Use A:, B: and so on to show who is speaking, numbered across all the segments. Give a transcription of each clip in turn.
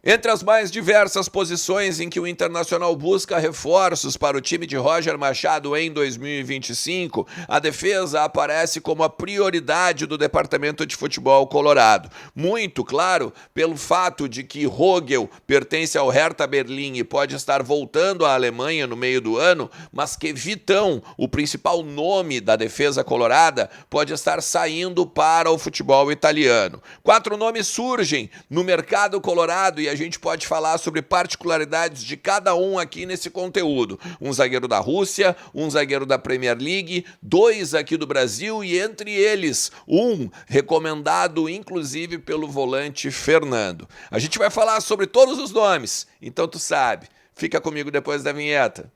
A: Entre as mais diversas posições em que o Internacional busca reforços para o time de Roger Machado em 2025, a defesa aparece como a prioridade do departamento de futebol colorado. Muito, claro, pelo fato de que Rogel pertence ao Hertha Berlim e pode estar voltando à Alemanha no meio do ano, mas que Vitão, o principal nome da defesa colorada, pode estar saindo para o futebol italiano. 4 nomes surgem no mercado colorado e a gente pode falar sobre particularidades de cada um aqui nesse conteúdo. Um zagueiro da Rússia, um zagueiro da Premier League, 2 aqui do Brasil e entre eles um recomendado inclusive pelo volante Fernando. A gente vai falar sobre todos os nomes, então tu sabe. Fica comigo depois da vinheta.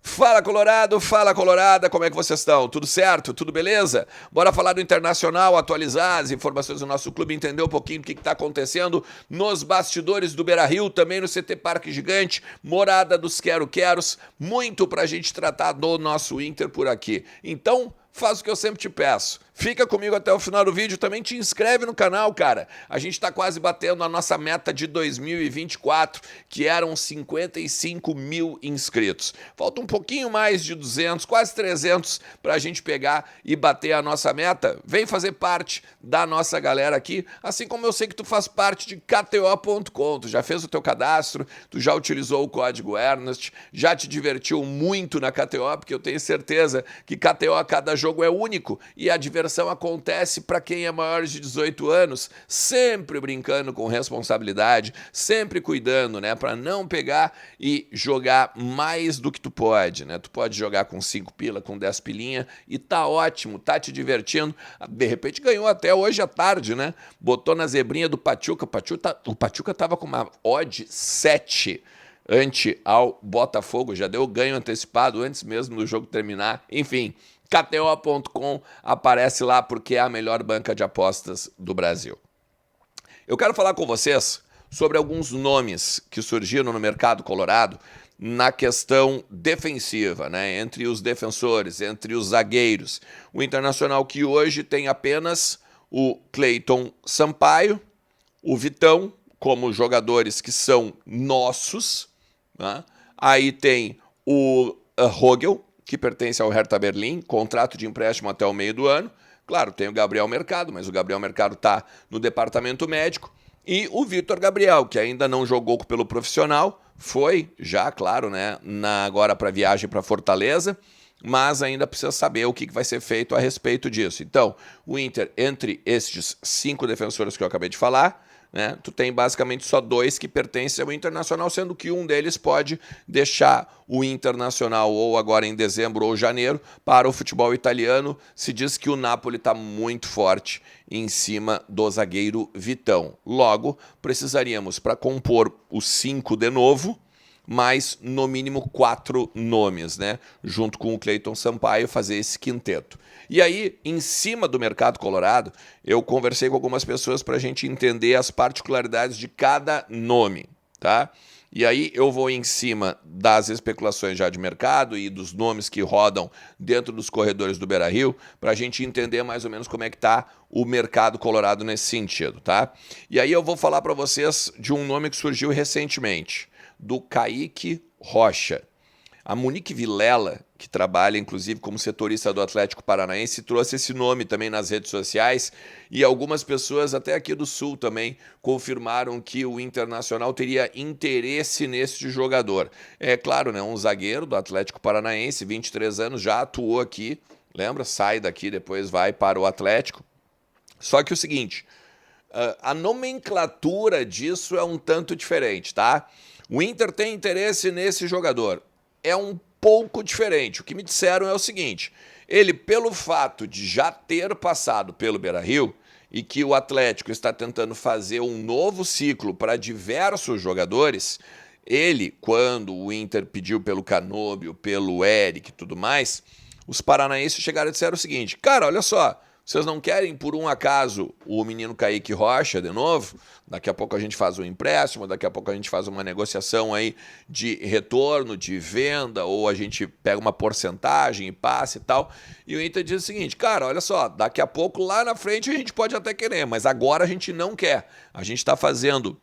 A: Fala Colorado, fala Colorada, como é que vocês estão? Tudo certo? Tudo beleza? Bora falar do Internacional, atualizar as informações do nosso clube, entender um pouquinho o que está acontecendo nos bastidores do Beira-Rio, também no CT Parque Gigante, morada dos quero-queros, muito pra gente tratar do nosso Inter por aqui. Então, faz o que eu sempre te peço. Fica comigo até o final do vídeo, também te inscreve no canal, cara. A gente tá quase batendo a nossa meta de 2024, que eram 55 mil inscritos. Falta um pouquinho mais de 200, quase 300 pra gente pegar e bater a nossa meta. Vem fazer parte da nossa galera aqui, assim como eu sei que tu faz parte de KTO.com. Tu já fez o teu cadastro, tu já utilizou o código Ernest, já te divertiu muito na KTO, porque eu tenho certeza que KTO a cada jogo é único e a diversão acontece para quem é maior de 18 anos, sempre brincando com responsabilidade, sempre cuidando, né, para não pegar e jogar mais do que tu pode, né? Tu pode jogar com 5 pila, com 10 pilinha e tá ótimo, tá te divertindo. De repente ganhou até hoje à tarde, né? Botou na zebrinha do Pachuca. O Pachuca tava com uma odd 7 ante ao Botafogo, já deu ganho antecipado antes mesmo do jogo terminar. Enfim, KTO.com aparece lá porque é a melhor banca de apostas do Brasil. Eu quero falar com vocês sobre alguns nomes que surgiram no mercado colorado na questão defensiva, né? Entre os defensores, entre os zagueiros. O Internacional que hoje tem apenas o Cleiton Sampaio, o Vitão, como jogadores que são nossos, né? Aí tem o Rogel, que pertence ao Hertha Berlim, contrato de empréstimo até o meio do ano. Claro, tem o Gabriel Mercado, mas o Gabriel Mercado está no departamento médico. E o Vitor Gabriel, que ainda não jogou pelo profissional, foi já, claro, né, agora para a viagem para Fortaleza, mas ainda precisa saber o que vai ser feito a respeito disso. Então, o Inter, entre estes 5 defensores que eu acabei de falar, né, tu tem basicamente só 2 que pertencem ao Internacional, sendo que um deles pode deixar o Internacional ou agora em dezembro ou janeiro para o futebol italiano. Se diz que o Napoli está muito forte em cima do zagueiro Vitão. Logo, precisaríamos, para compor os 5 de novo, mais no mínimo 4 nomes, né? Junto com o Cleiton Sampaio, fazer esse quinteto. E aí, em cima do mercado colorado, eu conversei com algumas pessoas para a gente entender as particularidades de cada nome, tá? E aí eu vou em cima das especulações já de mercado e dos nomes que rodam dentro dos corredores do Beira-Rio para a gente entender mais ou menos como é que está o mercado colorado nesse sentido, tá? E aí eu vou falar para vocês de um nome que surgiu recentemente, do Kaique Rocha. A Monique Vilela, que trabalha inclusive como setorista do Atlético Paranaense, trouxe esse nome também nas redes sociais e algumas pessoas até aqui do Sul também confirmaram que o Internacional teria interesse nesse jogador. É claro, né, um zagueiro do Atlético Paranaense, 23 anos, já atuou aqui, lembra? Sai daqui, depois vai para o Atlético. Só que o seguinte, a nomenclatura disso é um tanto diferente, tá? O Inter tem interesse nesse jogador. É um pouco diferente. O que me disseram é o seguinte, ele, pelo fato de já ter passado pelo Beira-Rio e que o Atlético está tentando fazer um novo ciclo para diversos jogadores, ele, quando o Inter pediu pelo Canóbio, pelo Eric e tudo mais, os paranaenses chegaram e disseram o seguinte, cara, olha só, Vocês não querem, por um acaso, o menino Kaique Rocha de novo? Daqui a pouco a gente faz um empréstimo, daqui a pouco a gente faz uma negociação aí de retorno, de venda, ou a gente pega uma porcentagem e passa e tal. E o Inter diz o seguinte, cara, olha só, daqui a pouco lá na frente a gente pode até querer, mas agora a gente não quer. A gente está fazendo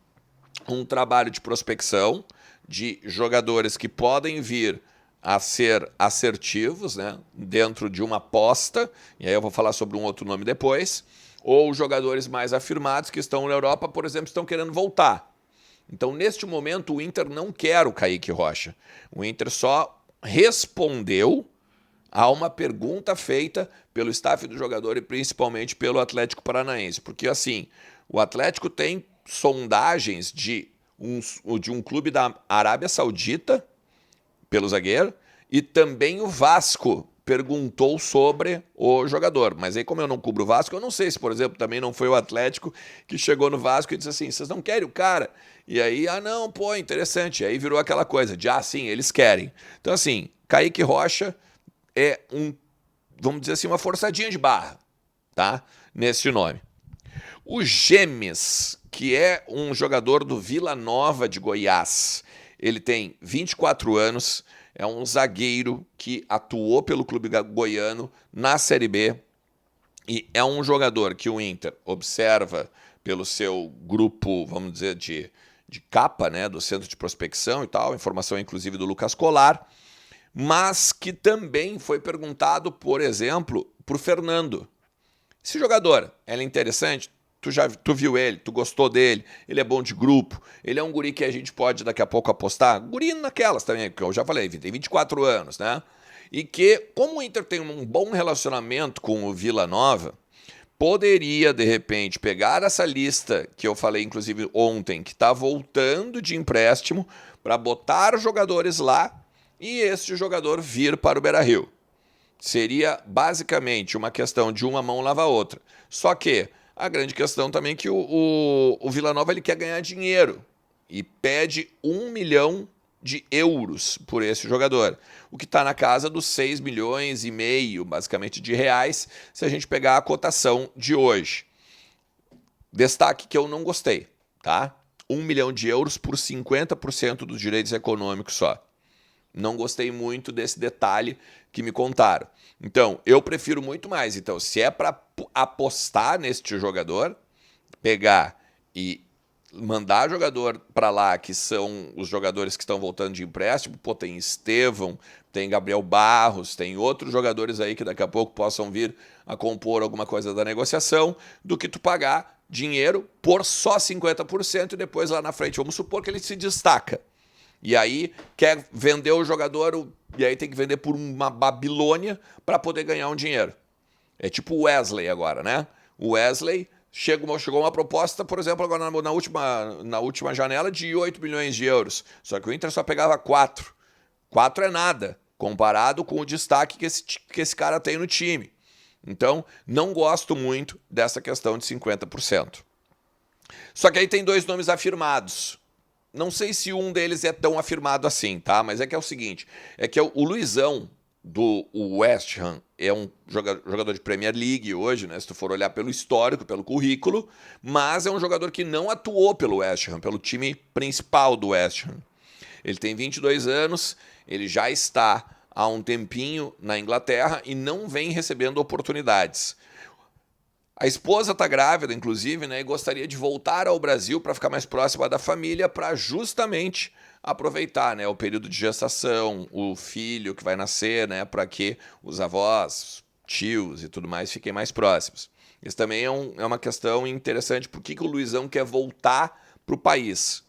A: um trabalho de prospecção de jogadores que podem vir a ser assertivos, né, dentro de uma aposta, e aí eu vou falar sobre um outro nome depois, ou jogadores mais afirmados que estão na Europa, por exemplo, estão querendo voltar. Então, neste momento, o Inter não quer o Kaique Rocha. O Inter só respondeu a uma pergunta feita pelo staff do jogador e principalmente pelo Atlético Paranaense. Porque, assim, o Atlético tem sondagens de um clube da Arábia Saudita, pelo zagueiro, e também o Vasco perguntou sobre o jogador. Mas aí, como eu não cubro o Vasco, eu não sei se, por exemplo, também não foi o Atlético que chegou no Vasco e disse assim, vocês não querem o cara? E aí, não, pô, interessante. E aí virou aquela coisa de, sim, eles querem. Então, assim, Kaique Rocha é vamos dizer assim, uma forçadinha de barra, tá? Nesse nome. O Gemes, que é um jogador do Vila Nova de Goiás, ele tem 24 anos, é um zagueiro que atuou pelo clube goiano na Série B e é um jogador que o Inter observa pelo seu grupo, vamos dizer, de capa, né, do centro de prospecção e tal, informação inclusive do Lucas Colar, mas que também foi perguntado, por exemplo, por Fernando. Esse jogador, ele é interessante? Tu viu ele, tu gostou dele, ele é bom de grupo, ele é um guri que a gente pode daqui a pouco apostar, guri naquelas também, que eu já falei, tem 24 anos, né? E que, como o Inter tem um bom relacionamento com o Vila Nova, poderia, de repente, pegar essa lista que eu falei, inclusive, ontem, que está voltando de empréstimo, para botar jogadores lá e esse jogador vir para o Beira-Rio. Seria, basicamente, uma questão de uma mão lava a outra. Só que a grande questão também é que o Vila Nova ele quer ganhar dinheiro e pede 1 milhão de euros por esse jogador, o que está na casa dos 6,5 milhões, basicamente, de reais, se a gente pegar a cotação de hoje. Destaque que eu não gostei, tá? 1 milhão de euros por 50% dos direitos econômicos só. Não gostei muito desse detalhe que me contaram. Então, eu prefiro muito mais. Então, se é para apostar neste jogador, pegar e mandar jogador para lá, que são os jogadores que estão voltando de empréstimo, pô, tem Estevão, tem Gabriel Barros, tem outros jogadores aí que daqui a pouco possam vir a compor alguma coisa da negociação, do que tu pagar dinheiro por só 50% e depois lá na frente, vamos supor que ele se destaca. E aí quer vender o jogador, e aí tem que vender por uma Babilônia para poder ganhar um dinheiro. É tipo o Wesley agora, né? O Wesley chegou uma proposta, por exemplo, agora na última janela de 8 milhões de euros. Só que o Inter só pegava 4. 4 é nada, comparado com o destaque que esse cara tem no time. Então, não gosto muito dessa questão de 50%. Só que aí tem dois nomes afirmados. Não sei se um deles é tão afirmado assim, tá? Mas é que é o seguinte, é que o Luizão do West Ham é um jogador de Premier League hoje, né? Se tu for olhar pelo histórico, pelo currículo, mas é um jogador que não atuou pelo West Ham, pelo time principal do West Ham. Ele tem 22 anos, ele já está há um tempinho na Inglaterra e não vem recebendo oportunidades. A esposa está grávida, inclusive, né, e gostaria de voltar ao Brasil para ficar mais próxima da família, para justamente aproveitar, né, o período de gestação, o filho que vai nascer, né, para que os avós, tios e tudo mais fiquem mais próximos. Isso também é uma questão interessante, por que o Luizão quer voltar para o país.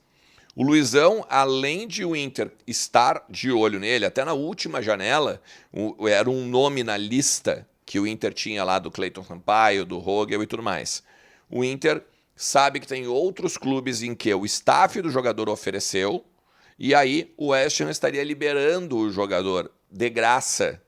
A: O Luizão, além de o Inter estar de olho nele, até na última janela, era um nome na lista que o Inter tinha lá do Cleiton Sampaio, do Rogel e tudo mais. O Inter sabe que tem outros clubes em que o staff do jogador ofereceu, e aí o West Ham estaria liberando o jogador de graça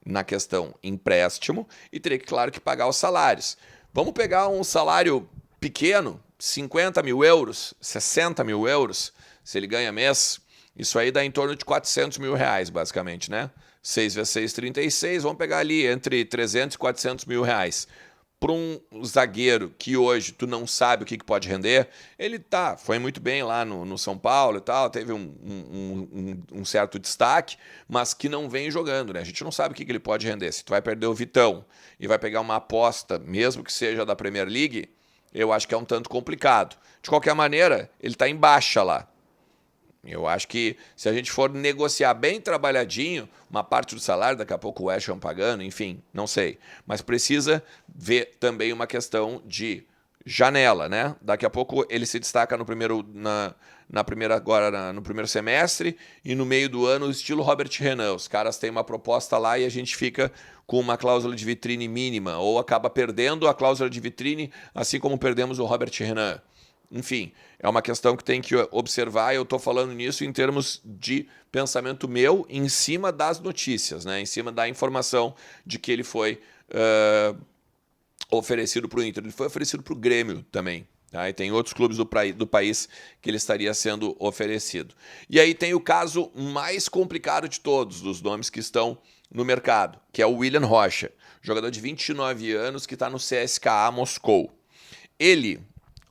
A: na questão empréstimo e teria, claro, que pagar os salários. Vamos pegar um salário pequeno, 50 mil euros, 60 mil euros, se ele ganha mês, isso aí dá em torno de 400 mil reais, basicamente, né? 6 vezes 6, 36, vamos pegar ali entre 300 e 400 mil reais. para um zagueiro que hoje tu não sabe o que pode render, ele foi muito bem lá no São Paulo e tal, teve um certo destaque, mas que não vem jogando, né? A gente não sabe o que ele pode render. Se tu vai perder o Vitão e vai pegar uma aposta, mesmo que seja da Premier League, eu acho que é um tanto complicado. De qualquer maneira, ele está em baixa lá. Eu acho que se a gente for negociar bem trabalhadinho, uma parte do salário, daqui a pouco o West Ham pagando, enfim, não sei. Mas precisa ver também uma questão de janela, né? Daqui a pouco ele se destaca no primeiro semestre e no meio do ano, estilo Robert Renan. Os caras têm uma proposta lá e a gente fica com uma cláusula de vitrine mínima, ou acaba perdendo a cláusula de vitrine, assim como perdemos o Robert Renan. Enfim, é uma questão que tem que observar, e eu estou falando nisso em termos de pensamento meu, em cima das notícias, né? Em cima da informação de que ele foi oferecido para o Inter. Ele foi oferecido para o Grêmio também. Tá? E tem outros clubes do país que ele estaria sendo oferecido. E aí tem o caso mais complicado de todos, dos nomes que estão no mercado, que é o William Rocha, jogador de 29 anos que está no CSKA Moscou.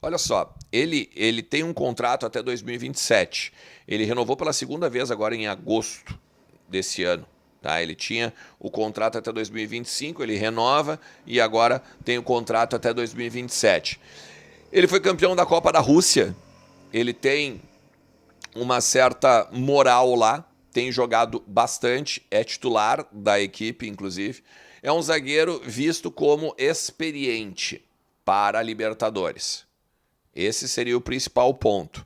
A: Olha só, ele tem um contrato até 2027. Ele renovou pela segunda vez agora em agosto desse ano. Tá? Ele tinha o contrato até 2025, ele renova e agora tem o contrato até 2027. Ele foi campeão da Copa da Rússia. Ele tem uma certa moral lá, tem jogado bastante, é titular da equipe, inclusive. É um zagueiro visto como experiente para a Libertadores. Esse seria o principal ponto.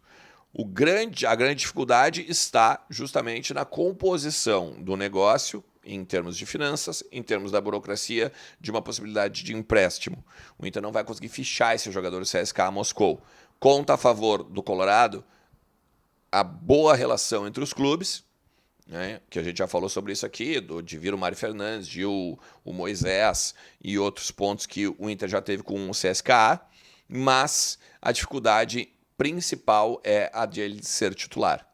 A: A grande dificuldade está justamente na composição do negócio, em termos de finanças, em termos da burocracia, de uma possibilidade de empréstimo. O Inter não vai conseguir fichar esse jogador do CSKA Moscou. Conta a favor do Colorado a boa relação entre os clubes, né, que a gente já falou sobre isso aqui, de vir o Mário Fernandes, de o Moisés e outros pontos que o Inter já teve com o CSKA, mas a dificuldade principal é a de ele ser titular.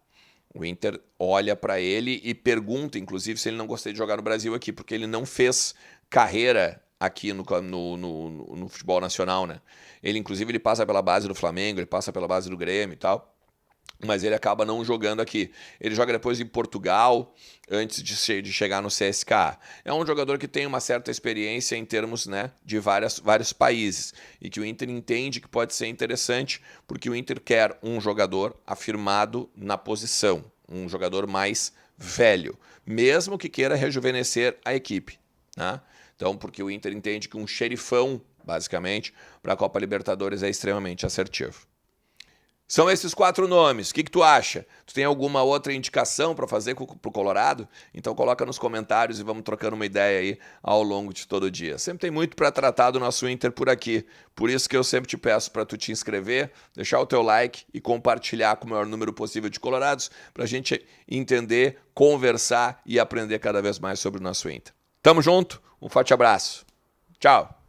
A: O Inter olha para ele e pergunta, inclusive, se ele não gostaria de jogar no Brasil aqui, porque ele não fez carreira aqui no futebol nacional, né? Ele, inclusive, ele passa pela base do Flamengo, ele passa pela base do Grêmio e tal, mas ele acaba não jogando aqui. Ele joga depois em Portugal, antes de chegar no CSKA. É um jogador que tem uma certa experiência em termos, né, de vários países, e que o Inter entende que pode ser interessante, porque o Inter quer um jogador afirmado na posição, um jogador mais velho, mesmo que queira rejuvenescer a equipe, né? Então, porque o Inter entende que um xerifão, basicamente, para a Copa Libertadores é extremamente assertivo. São esses 4 nomes. O que tu acha? Tu tem alguma outra indicação para fazer pro Colorado? Então coloca nos comentários e vamos trocando uma ideia aí ao longo de todo o dia. Sempre tem muito para tratar do nosso Inter por aqui. Por isso que eu sempre te peço para tu te inscrever, deixar o teu like e compartilhar com o maior número possível de colorados para a gente entender, conversar e aprender cada vez mais sobre o nosso Inter. Tamo junto, um forte abraço. Tchau.